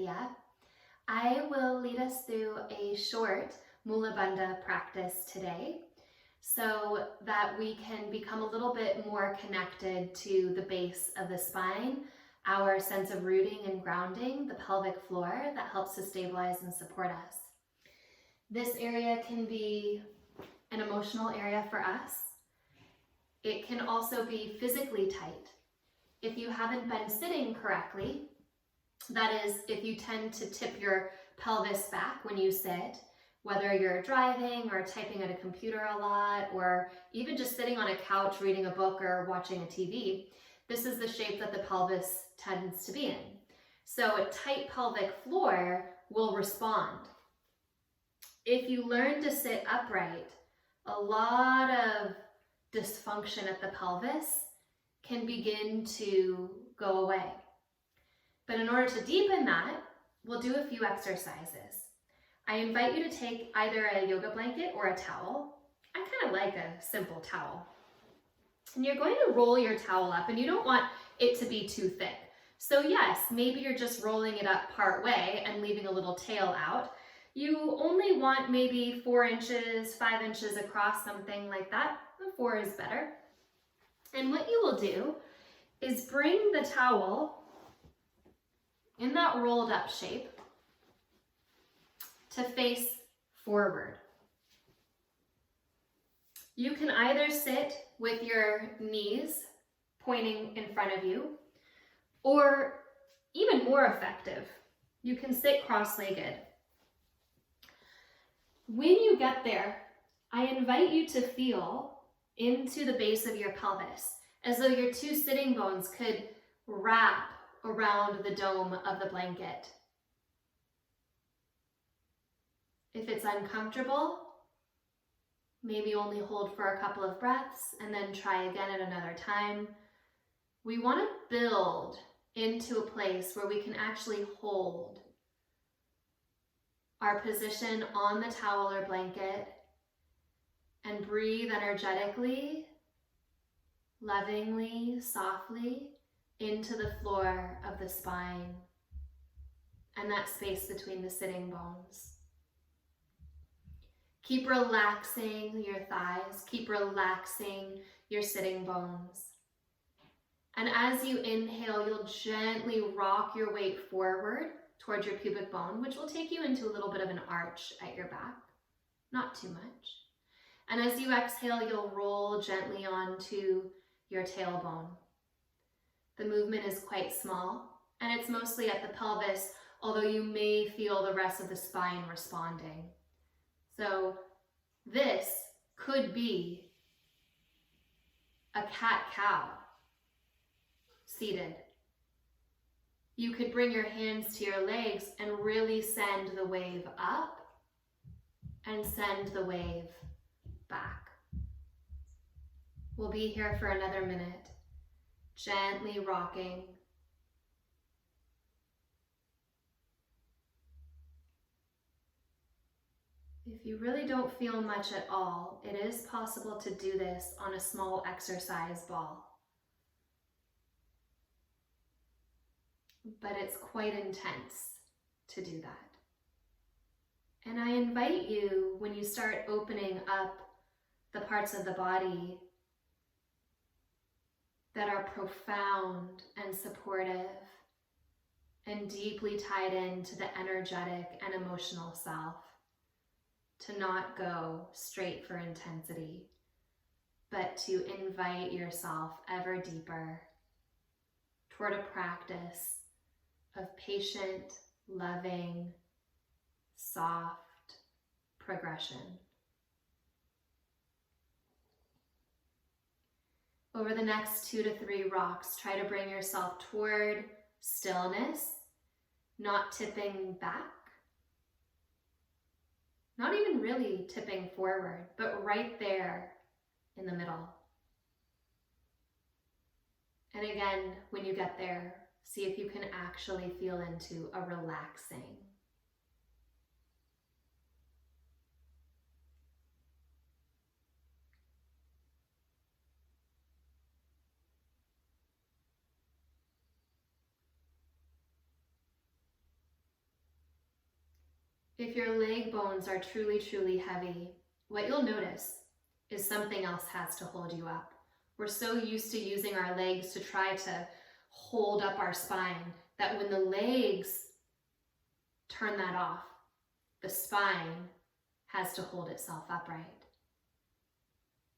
India. I will lead us through a short Mula Bandha practice today so that we can become a little bit more connected to the base of the spine, our sense of rooting and grounding, the pelvic floor that helps to stabilize and support us. This area can be an emotional area for us. It can also be physically tight. If you haven't been sitting correctly, that is, if you tend to tip your pelvis back when you sit, whether you're driving or typing at a computer a lot, or even just sitting on a couch reading a book or watching a TV, this is the shape that the pelvis tends to be in. So a tight pelvic floor will respond. If you learn to sit upright, a lot of dysfunction at the pelvis can begin to go away. But in order to deepen that, we'll do a few exercises. I invite you to take either a yoga blanket or a towel. I kind of like a simple towel. And you're going to roll your towel up, and you don't want it to be too thick. So yes, maybe you're just rolling it up part way and leaving a little tail out. You only want maybe 4 inches, 5 inches across, something like that. 4 is better. And what you will do is bring the towel in that rolled up shape to face forward. You can either sit with your knees pointing in front of you, or even more effective, you can sit cross-legged. When you get there, I invite you to feel into the base of your pelvis, as though your 2 sitting bones could wrap around the dome of the blanket. If it's uncomfortable, maybe only hold for a couple of breaths and then try again at another time. We want to build into a place where we can actually hold our position on the towel or blanket and breathe energetically, lovingly, softly into the floor of the spine and that space between the sitting bones. Keep relaxing your thighs, keep relaxing your sitting bones. And as you inhale, you'll gently rock your weight forward towards your pubic bone, which will take you into a little bit of an arch at your back, not too much. And as you exhale, you'll roll gently onto your tailbone. The movement is quite small, and it's mostly at the pelvis, although you may feel the rest of the spine responding. So this could be a cat-cow seated. You could bring your hands to your legs and really send the wave up and send the wave back. We'll be here for another minute, gently rocking. If you really don't feel much at all, it is possible to do this on a small exercise ball. But it's quite intense to do that. And I invite you, when you start opening up the parts of the body that are profound and supportive and deeply tied into the energetic and emotional self, to not go straight for intensity, but to invite yourself ever deeper toward a practice of patient, loving, soft progression. Over the next 2 to 3 rocks, try to bring yourself toward stillness, not tipping back, not even really tipping forward, but right there in the middle. And again, when you get there, see if you can actually feel into a relaxing. If your leg bones are truly, truly heavy, what you'll notice is something else has to hold you up. We're so used to using our legs to try to hold up our spine that when the legs turn that off, the spine has to hold itself upright.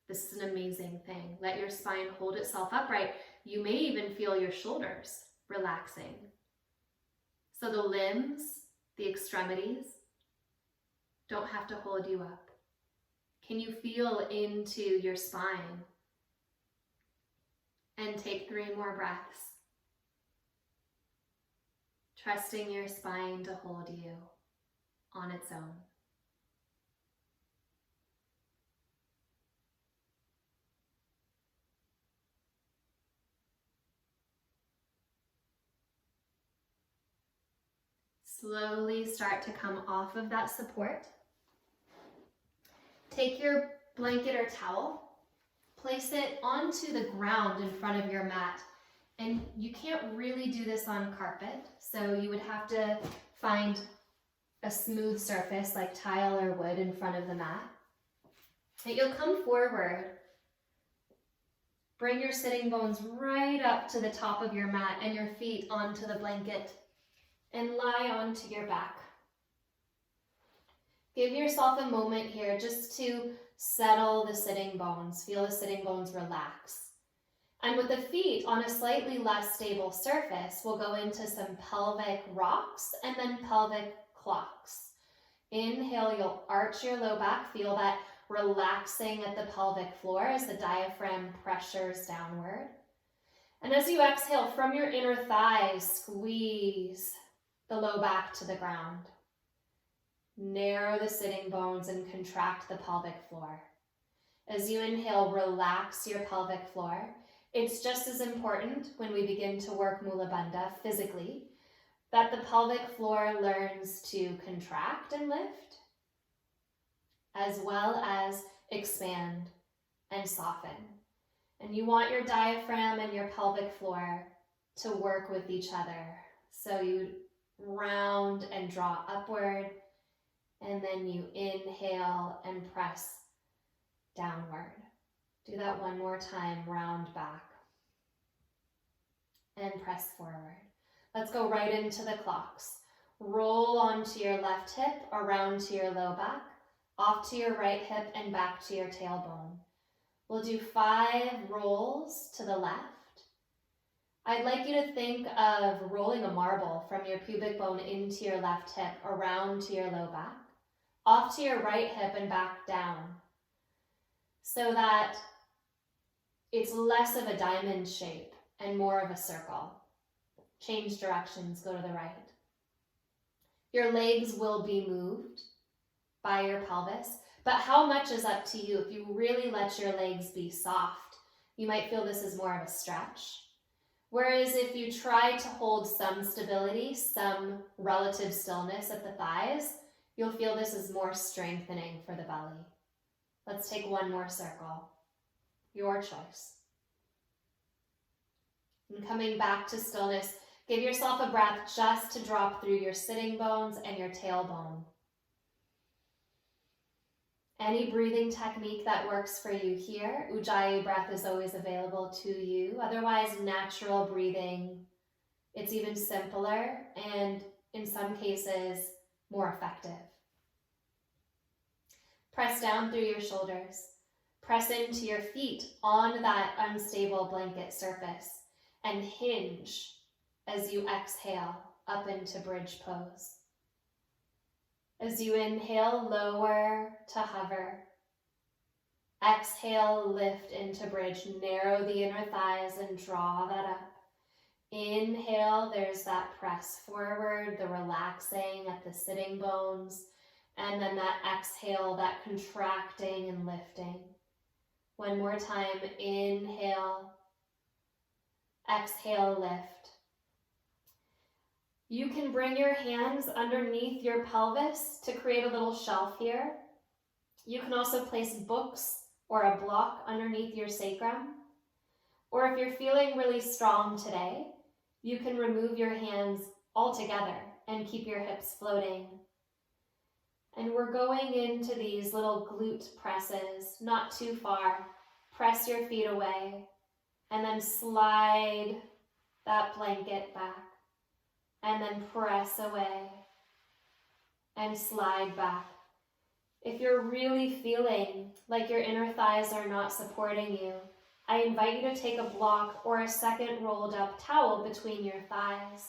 This is an amazing thing. Let your spine hold itself upright. You may even feel your shoulders relaxing. So the limbs, the extremities, don't have to hold you up. Can you feel into your spine? And take 3 more breaths. Trusting your spine to hold you on its own. Slowly start to come off of that support. Take your blanket or towel, place it onto the ground in front of your mat. And you can't really do this on carpet, so you would have to find a smooth surface like tile or wood in front of the mat. And you'll come forward, bring your sitting bones right up to the top of your mat and your feet onto the blanket and lie onto your back. Give yourself a moment here just to settle the sitting bones. Feel the sitting bones relax. And with the feet on a slightly less stable surface, we'll go into some pelvic rocks and then pelvic clocks. Inhale, you'll arch your low back. Feel that relaxing at the pelvic floor as the diaphragm pressures downward. And as you exhale from your inner thighs, squeeze the low back to the ground. Narrow the sitting bones and contract the pelvic floor. As you inhale, relax your pelvic floor. It's just as important when we begin to work Mula Bandha physically that the pelvic floor learns to contract and lift, as well as expand and soften. And you want your diaphragm and your pelvic floor to work with each other. So you round and draw upward, and then you inhale and press downward. Do that one more time, round back and press forward. Let's go right into the clocks. Roll onto your left hip, around to your low back, off to your right hip and back to your tailbone. We'll do 5 rolls to the left. I'd like you to think of rolling a marble from your pubic bone into your left hip, around to your low back, off to your right hip and back down, so that it's less of a diamond shape and more of a circle. Change directions, go to the right. Your legs will be moved by your pelvis, but how much is up to you. If you really let your legs be soft, you might feel this is more of a stretch. Whereas if you try to hold some stability, some relative stillness at the thighs, you'll feel this is more strengthening for the belly. Let's take 1 more circle. Your choice. And coming back to stillness, give yourself a breath just to drop through your sitting bones and your tailbone. Any breathing technique that works for you here. Ujjayi breath is always available to you. Otherwise, natural breathing, it's even simpler and in some cases more effective. Press down through your shoulders. Press into your feet on that unstable blanket surface and hinge as you exhale up into bridge pose. As you inhale, lower to hover. Exhale, lift into bridge. Narrow the inner thighs and draw that up. Inhale, there's that press forward, the relaxing at the sitting bones. And then that exhale, that contracting and lifting. 1 more time, inhale. Exhale, lift. You can bring your hands underneath your pelvis to create a little shelf here. You can also place books or a block underneath your sacrum. Or if you're feeling really strong today, you can remove your hands altogether and keep your hips floating. And we're going into these little glute presses, not too far. Press your feet away and then slide that blanket back and then press away and slide back. If you're really feeling like your inner thighs are not supporting you, I invite you to take a block or a second rolled up towel between your thighs.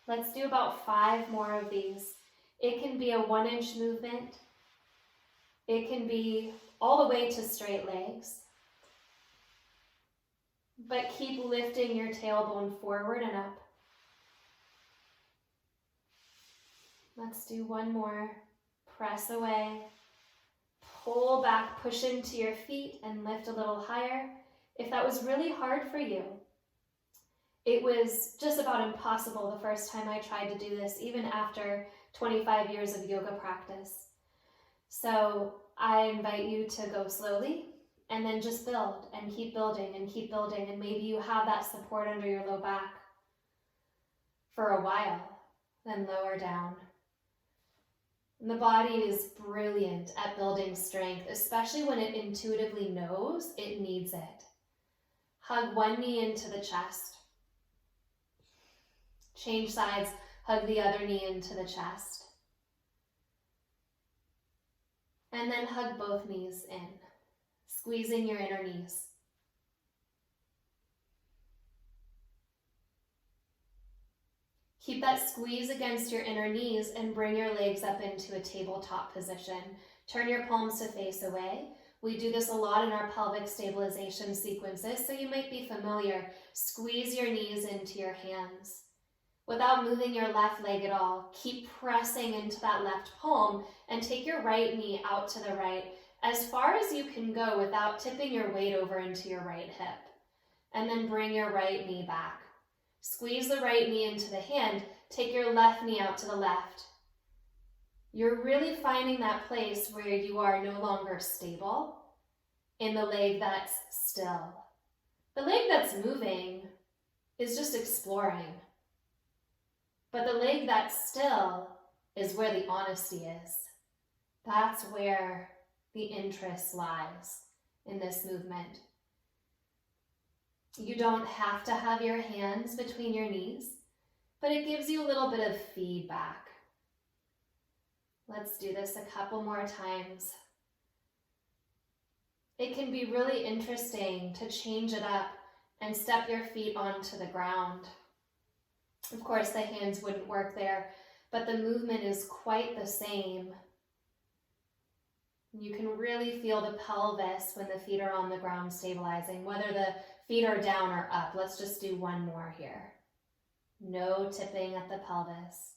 Let's do about 5 more of these. It can be a 1-inch movement. It can be all the way to straight legs. But keep lifting your tailbone forward and up. Let's do 1 more. Press away. Pull back, push into your feet and lift a little higher. If that was really hard for you, it was just about impossible the first time I tried to do this, even after 25 years of yoga practice. So I invite you to go slowly and then just build and keep building and keep building. And maybe you have that support under your low back for a while, then lower down. And the body is brilliant at building strength, especially when it intuitively knows it needs it. Hug one knee into the chest. Change sides, hug the other knee into the chest. And then hug both knees in, squeezing your inner knees. Keep that squeeze against your inner knees and bring your legs up into a tabletop position. Turn your palms to face away. We do this a lot in our pelvic stabilization sequences, so you might be familiar. Squeeze your knees into your hands. Without moving your left leg at all, keep pressing into that left palm and take your right knee out to the right as far as you can go without tipping your weight over into your right hip. And then bring your right knee back. Squeeze the right knee into the hand, take your left knee out to the left. You're really finding that place where you are no longer stable in the leg that's still. The leg that's moving is just exploring. But the leg that's still is where the honesty is. That's where the interest lies in this movement. You don't have to have your hands between your knees, but it gives you a little bit of feedback. Let's do this a couple more times. It can be really interesting to change it up and step your feet onto the ground. Of course, the hands wouldn't work there, but the movement is quite the same. You can really feel the pelvis when the feet are on the ground stabilizing, whether the feet are down or up. Let's just do 1 more here. No tipping at the pelvis.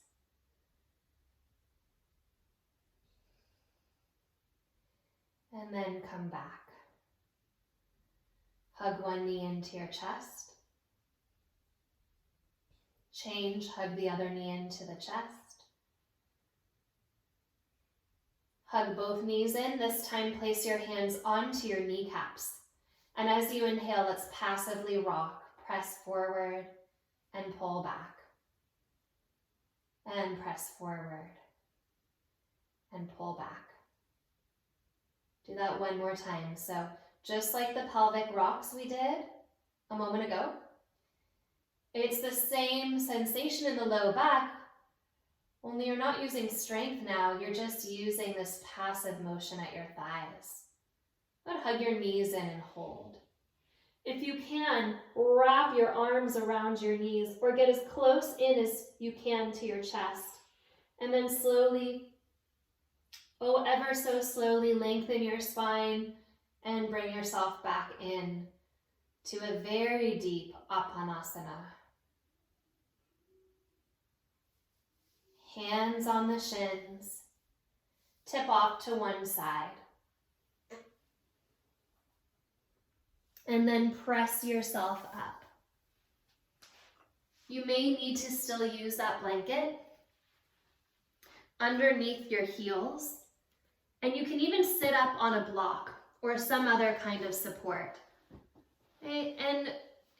And then come back. Hug one knee into your chest. Change, hug the other knee into the chest. Hug both knees in. This time, place your hands onto your kneecaps. And as you inhale, let's passively rock. Press forward and pull back. And press forward and pull back. Do that 1 more time. So just like the pelvic rocks we did a moment ago, it's the same sensation in the low back, only you're not using strength now, you're just using this passive motion at your thighs. But hug your knees in and hold. If you can, wrap your arms around your knees or get as close in as you can to your chest. And then slowly, ever so slowly, lengthen your spine and bring yourself back in to a very deep Apanasana. Hands on the shins, tip off to one side. And then press yourself up. You may need to still use that blanket underneath your heels, and you can even sit up on a block or some other kind of support. Okay? And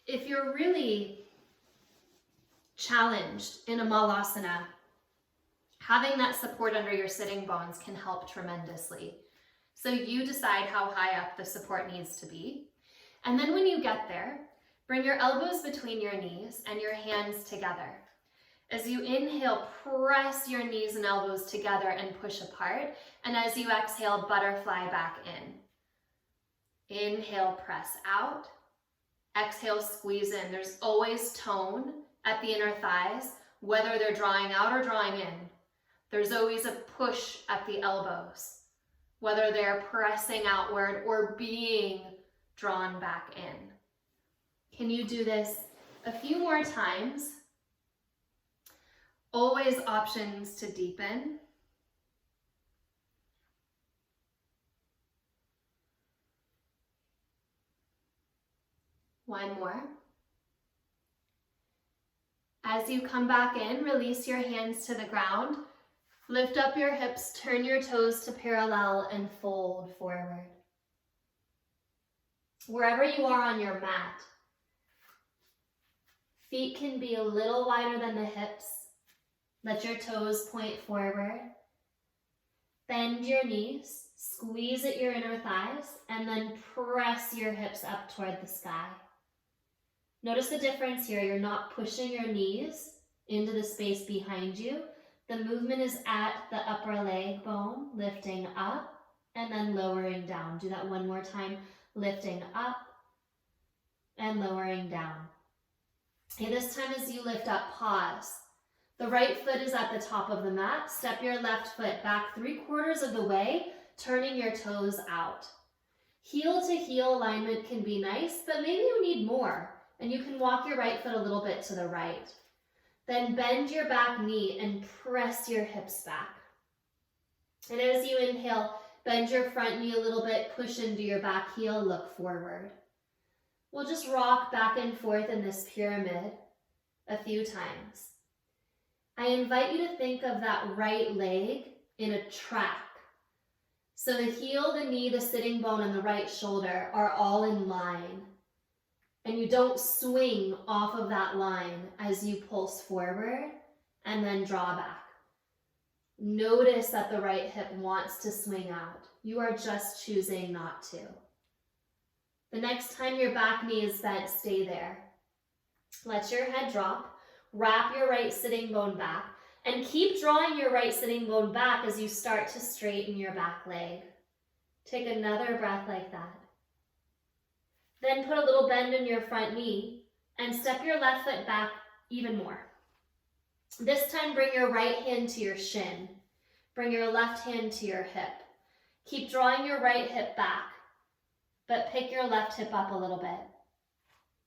if you're really challenged in a Malasana, Having that support under your sitting bones can help tremendously. So you decide how high up the support needs to be. And then when you get there, bring your elbows between your knees and your hands together. As you inhale, press your knees and elbows together and push apart. And as you exhale, butterfly back in. Inhale, press out. Exhale, squeeze in. There's always tone at the inner thighs, whether they're drawing out or drawing in. There's always a push at the elbows, whether they're pressing outward or being drawn back in. Can you do this a few more times? Always options to deepen. One more. As you come back in, release your hands to the ground. Lift up your hips, turn your toes to parallel and fold forward. Wherever you are on your mat, feet can be a little wider than the hips. Let your toes point forward. Bend your knees, squeeze at your inner thighs, and then press your hips up toward the sky. Notice the difference here. You're not pushing your knees into the space behind you. The movement is at the upper leg bone, lifting up and then lowering down. Do that one more time. Lifting up and lowering down. Okay, this time as you lift up, pause. The right foot is at the top of the mat. Step your left foot back 3/4 of the way, turning your toes out. Heel to heel alignment can be nice, but maybe you need more, and you can walk your right foot a little bit to the right. Then bend your back knee and press your hips back. And as you inhale, bend your front knee a little bit, push into your back heel, look forward. We'll just rock back and forth in this pyramid a few times. I invite you to think of that right leg in a track. So the heel, the knee, the sitting bone, and the right shoulder are all in line. And you don't swing off of that line as you pulse forward and then draw back. Notice that the right hip wants to swing out. You are just choosing not to. The next time your back knee is bent, stay there. Let your head drop. Wrap your right sitting bone back and keep drawing your right sitting bone back as you start to straighten your back leg. Take another breath like that. Then put a little bend in your front knee and step your left foot back even more. This time bring your right hand to your shin. Bring your left hand to your hip. Keep drawing your right hip back, but pick your left hip up a little bit.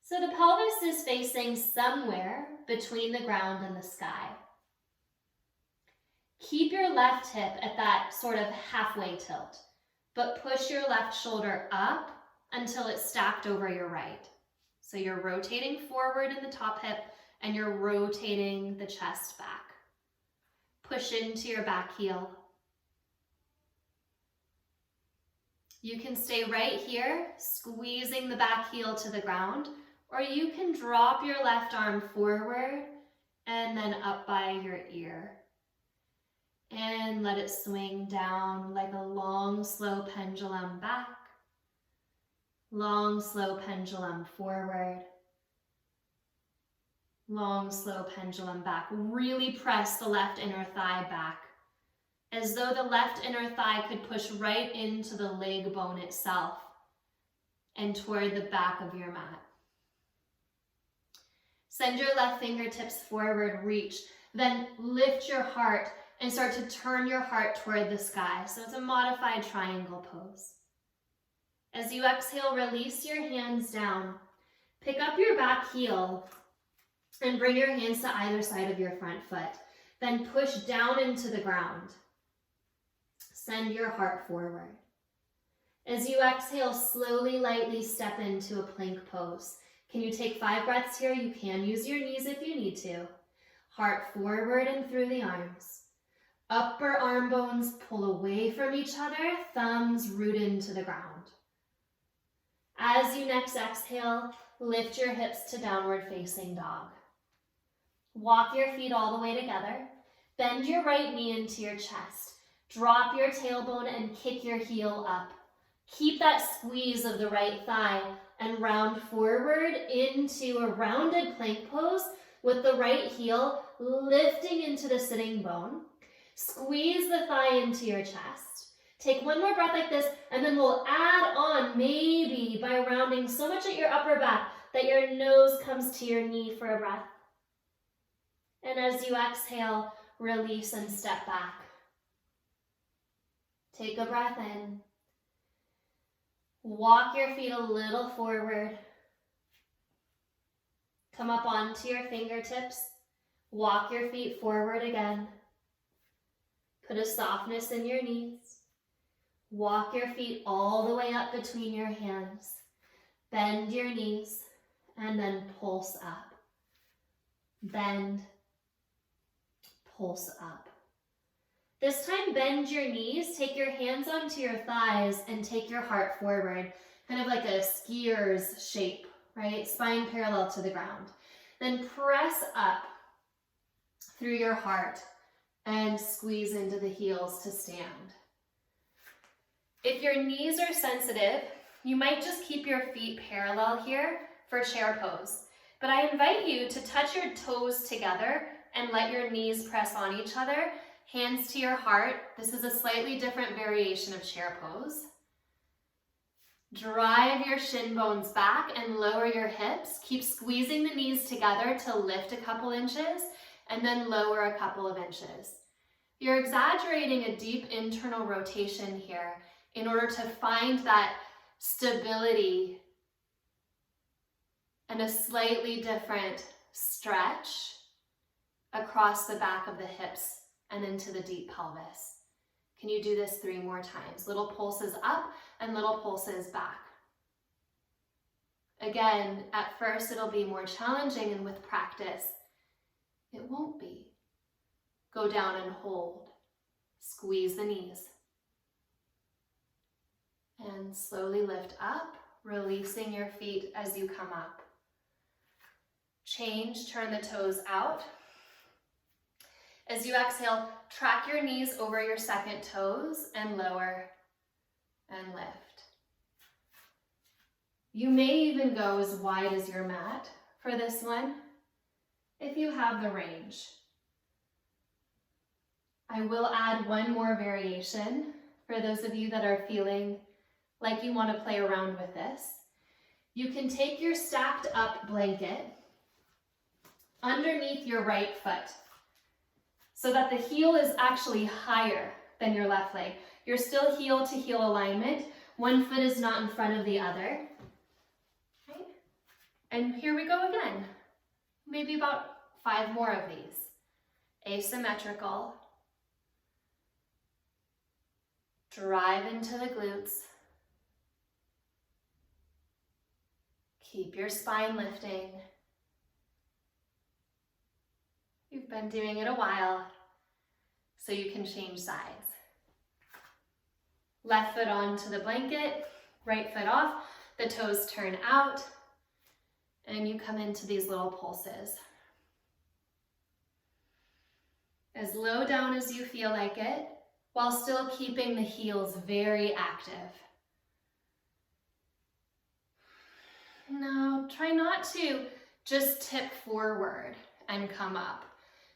So the pelvis is facing somewhere between the ground and the sky. Keep your left hip at that sort of halfway tilt, but push your left shoulder up until it's stacked over your right. So you're rotating forward in the top hip and you're rotating the chest back. Push into your back heel. You can stay right here, squeezing the back heel to the ground, or you can drop your left arm forward and then up by your ear. And let it swing down like a long, slow pendulum back. Long, slow pendulum forward. Long, slow pendulum back. Really press the left inner thigh back, as though the left inner thigh could push right into the leg bone itself and toward the back of your mat. Send your left fingertips forward, reach, then lift your heart and start to turn your heart toward the sky. So it's a modified triangle pose. As you exhale, release your hands down. Pick up your back heel and bring your hands to either side of your front foot. Then push down into the ground. Send your heart forward. As you exhale, slowly, lightly step into a plank pose. Can you take 5 breaths here? You can use your knees if you need to. Heart forward and through the arms. Upper arm bones pull away from each other, thumbs root into the ground. As you next exhale, lift your hips to downward facing dog. Walk your feet all the way together. Bend your right knee into your chest. Drop your tailbone and kick your heel up. Keep that squeeze of the right thigh and round forward into a rounded plank pose with the right heel lifting into the sitting bone. Squeeze the thigh into your chest. Take one more breath like this, and then we'll add on maybe by rounding so much at your upper back that your nose comes to your knee for a breath. And as you exhale, release and step back. Take a breath in. Walk your feet a little forward. Come up onto your fingertips. Walk your feet forward again. Put a softness in your knees. Walk your feet all the way up between your hands. Bend your knees and then pulse up. Bend, pulse up. This time, bend your knees, take your hands onto your thighs and take your heart forward, kind of like a skier's shape, right? Spine parallel to the ground. Then press up through your heart and squeeze into the heels to stand. If your knees are sensitive, you might just keep your feet parallel here for chair pose. But I invite you to touch your toes together and let your knees press on each other. Hands to your heart. This is a slightly different variation of chair pose. Drive your shin bones back and lower your hips. Keep squeezing the knees together to lift a couple inches and then lower a couple of inches. You're exaggerating a deep internal rotation here in order to find that stability and a slightly different stretch across the back of the hips and into the deep pelvis. Can you do this 3 more times? Little pulses up and little pulses back. Again, at first it'll be more challenging, and with practice, it won't be. Go down and hold. Squeeze the knees. And slowly lift up, releasing your feet as you come up. Change, turn the toes out. As you exhale, track your knees over your second toes and lower and lift. You may even go as wide as your mat for this one, if you have the range. I will add one more variation for those of you that are feeling like you want to play around with this. You can take your stacked up blanket underneath your right foot, so that the heel is actually higher than your left leg. You're still heel to heel alignment. One foot is not in front of the other. Okay. And here we go again. Maybe about 5 more of these. Asymmetrical. Drive into the glutes. Keep your spine lifting. You've been doing it a while, so you can change sides. Left foot onto the blanket, right foot off, the toes turn out, and you come into these little pulses. As low down as you feel like it, while still keeping the heels very active. Now, try not to just tip forward and come up.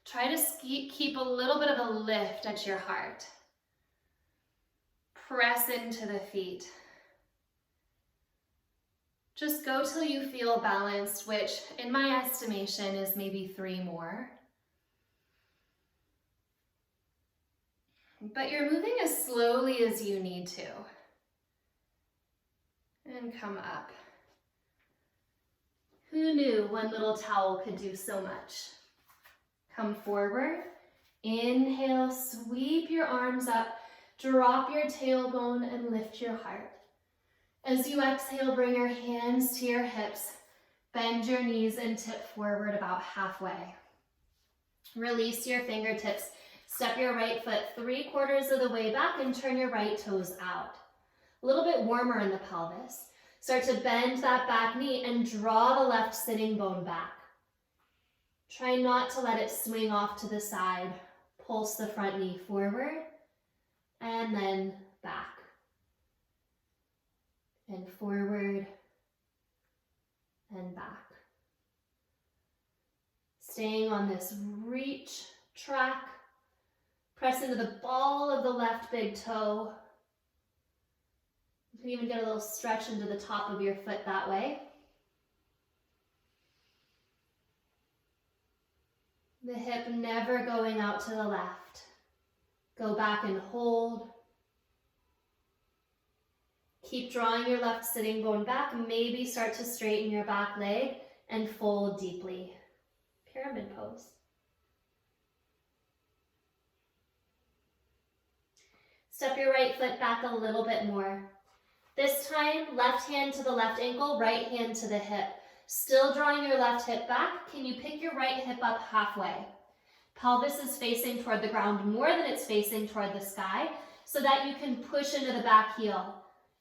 Try to keep a little bit of a lift at your heart. Press into the feet. Just go till you feel balanced, which in my estimation is maybe 3 more. But you're moving as slowly as you need to. And come up. Who knew one little towel could do so much? Come forward, inhale, sweep your arms up, drop your tailbone and lift your heart. As you exhale, bring your hands to your hips, bend your knees and tip forward about halfway. Release your fingertips, step your right foot 3/4 of the way back and turn your right toes out. A little bit warmer in the pelvis. Start to bend that back knee and draw the left sitting bone back. Try not to let it swing off to the side. Pulse the front knee forward and then back. And forward and back. Staying on this reach track. Press into the ball of the left big toe. You can even get a little stretch into the top of your foot that way. The hip never going out to the left. Go back and hold. Keep drawing your left sitting bone back. Maybe start to straighten your back leg and fold deeply. Pyramid pose. Step your right foot back a little bit more. This time, left hand to the left ankle, right hand to the hip. Still drawing your left hip back. Can you pick your right hip up halfway? Pelvis is facing toward the ground more than it's facing toward the sky so that you can push into the back heel.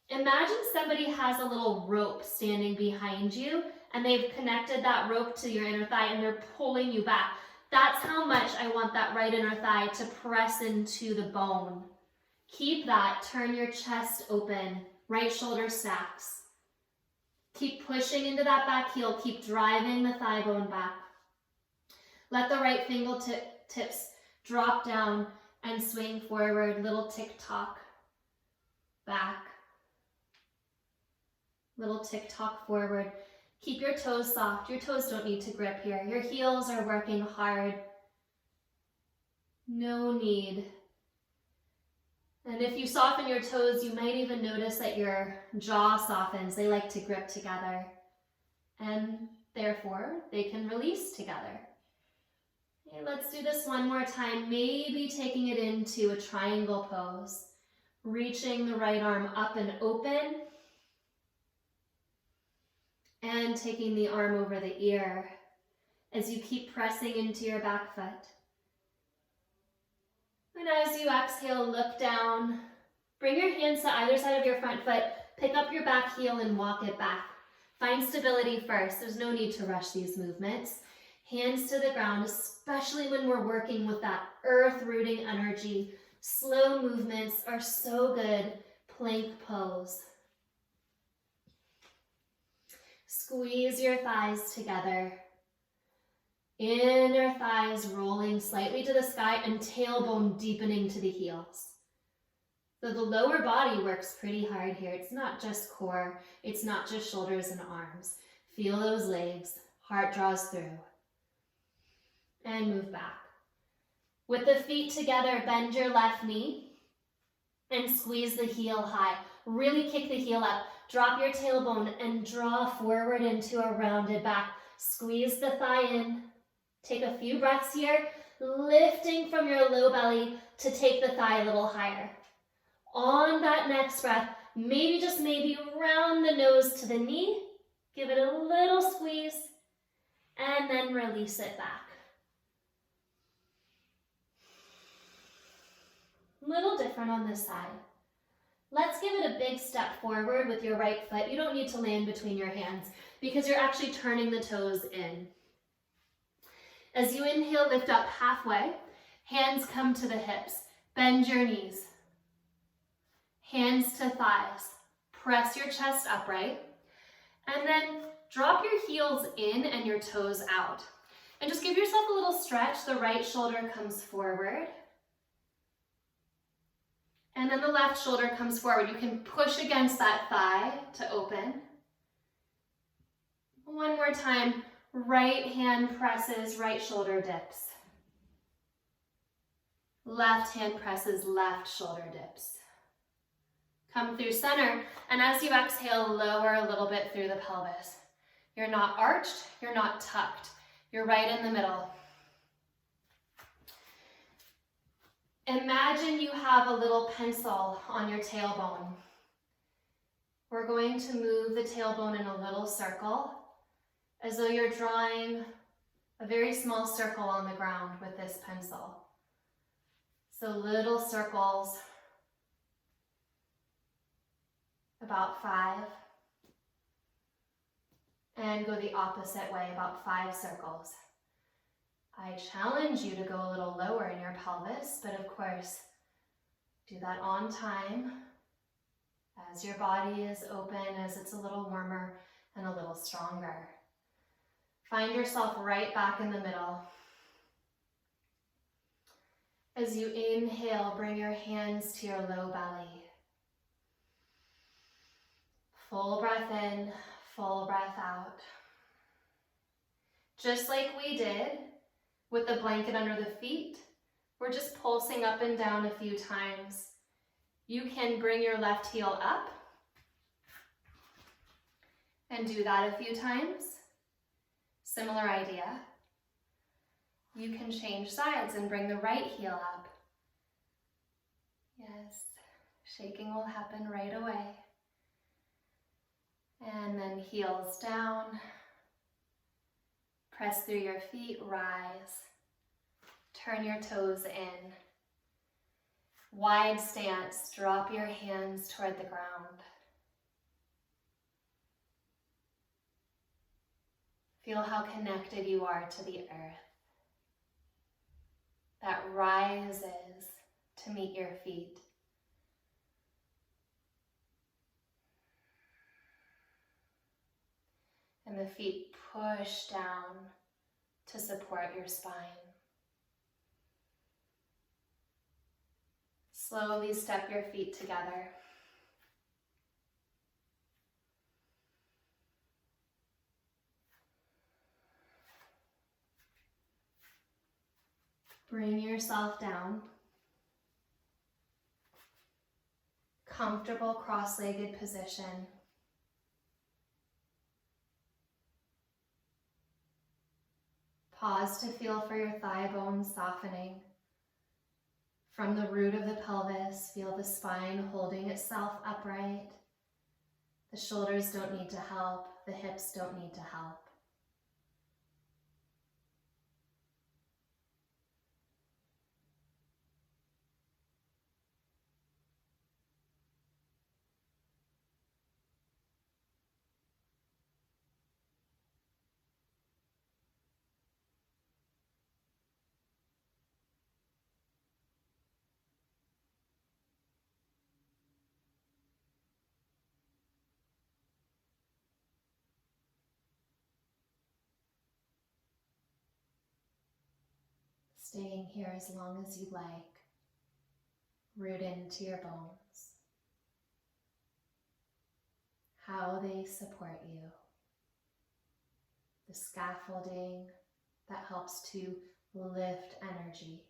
Imagine somebody has a little rope standing behind you and they've connected that rope to your inner thigh and they're pulling you back. That's how much I want that right inner thigh to press into the bone. Keep that, turn your chest open, right shoulder stacks. Keep pushing into that back heel, keep driving the thigh bone back. Let the right fingertips drop down and swing forward, little tick-tock, back. Little tick-tock forward. Keep your toes soft. Your toes don't need to grip here. Your heels are working hard. No need. And if you soften your toes, you might even notice that your jaw softens. They like to grip together. And therefore, they can release together. Okay, let's do this one more time. Maybe taking it into a triangle pose. Reaching the right arm up and open. And taking the arm over the ear as you keep pressing into your back foot. And as you exhale, look down. Bring your hands to either side of your front foot. Pick up your back heel and walk it back. Find stability first. There's no need to rush these movements. Hands to the ground, especially when we're working with that earth rooting energy. Slow movements are so good. Plank pose. Squeeze your thighs together. Inner thighs rolling slightly to the sky and tailbone deepening to the heels. So the lower body works pretty hard here. It's not just core. It's not just shoulders and arms. Feel those legs. Heart draws through. And move back. With the feet together, bend your left knee and squeeze the heel high. Really kick the heel up. Drop your tailbone and draw forward into a rounded back. Squeeze the thigh in. Take a few breaths here, lifting from your low belly to take the thigh a little higher. On that next breath, maybe just maybe round the nose to the knee. Give it a little squeeze and then release it back. Little different on this side. Let's give it a big step forward with your right foot. You don't need to land between your hands because you're actually turning the toes in. As you inhale, lift up halfway. Hands come to the hips. Bend your knees. Hands to thighs. Press your chest upright. And then drop your heels in and your toes out. And just give yourself a little stretch. The right shoulder comes forward. And then the left shoulder comes forward. You can push against that thigh to open. One more time. Right hand presses, right shoulder dips. Left hand presses, left shoulder dips. Come through center, and as you exhale, lower a little bit through the pelvis. You're not arched, you're not tucked. You're right in the middle. Imagine you have a little pencil on your tailbone. We're going to move the tailbone in a little circle, as though you're drawing a very small circle on the ground with this pencil. So little circles, about 5. And go the opposite way, about 5 circles. I challenge you to go a little lower in your pelvis, but of course, do that on time as your body is open, as it's a little warmer and a little stronger. Find yourself right back in the middle. As you inhale, bring your hands to your low belly. Full breath in, full breath out. Just like we did with the blanket under the feet, we're just pulsing up and down a few times. You can bring your left heel up and do that a few times. Similar idea. You can change sides and bring the right heel up. Yes, shaking will happen right away. And then heels down. Press through your feet, rise. Turn your toes in. Wide stance, drop your hands toward the ground. Feel how connected you are to the earth that rises to meet your feet. And the feet push down to support your spine. Slowly step your feet together. Bring yourself down. Comfortable cross-legged position. Pause to feel for your thigh bones softening. From the root of the pelvis, feel the spine holding itself upright. The shoulders don't need to help. The hips don't need to help. Staying here as long as you'd like. Root into your bones. How they support you. The scaffolding that helps to lift energy.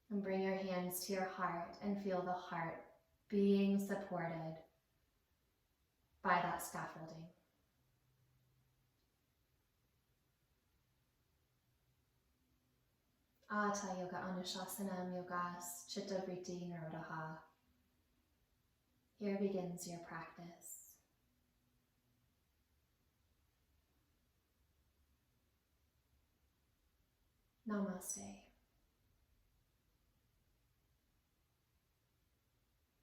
And bring your hands to your heart and feel the heart being supported by that scaffolding. Ata Yoga Anushasanam Yogas Chitta Vritti Nirodha. Here begins your practice. Namaste.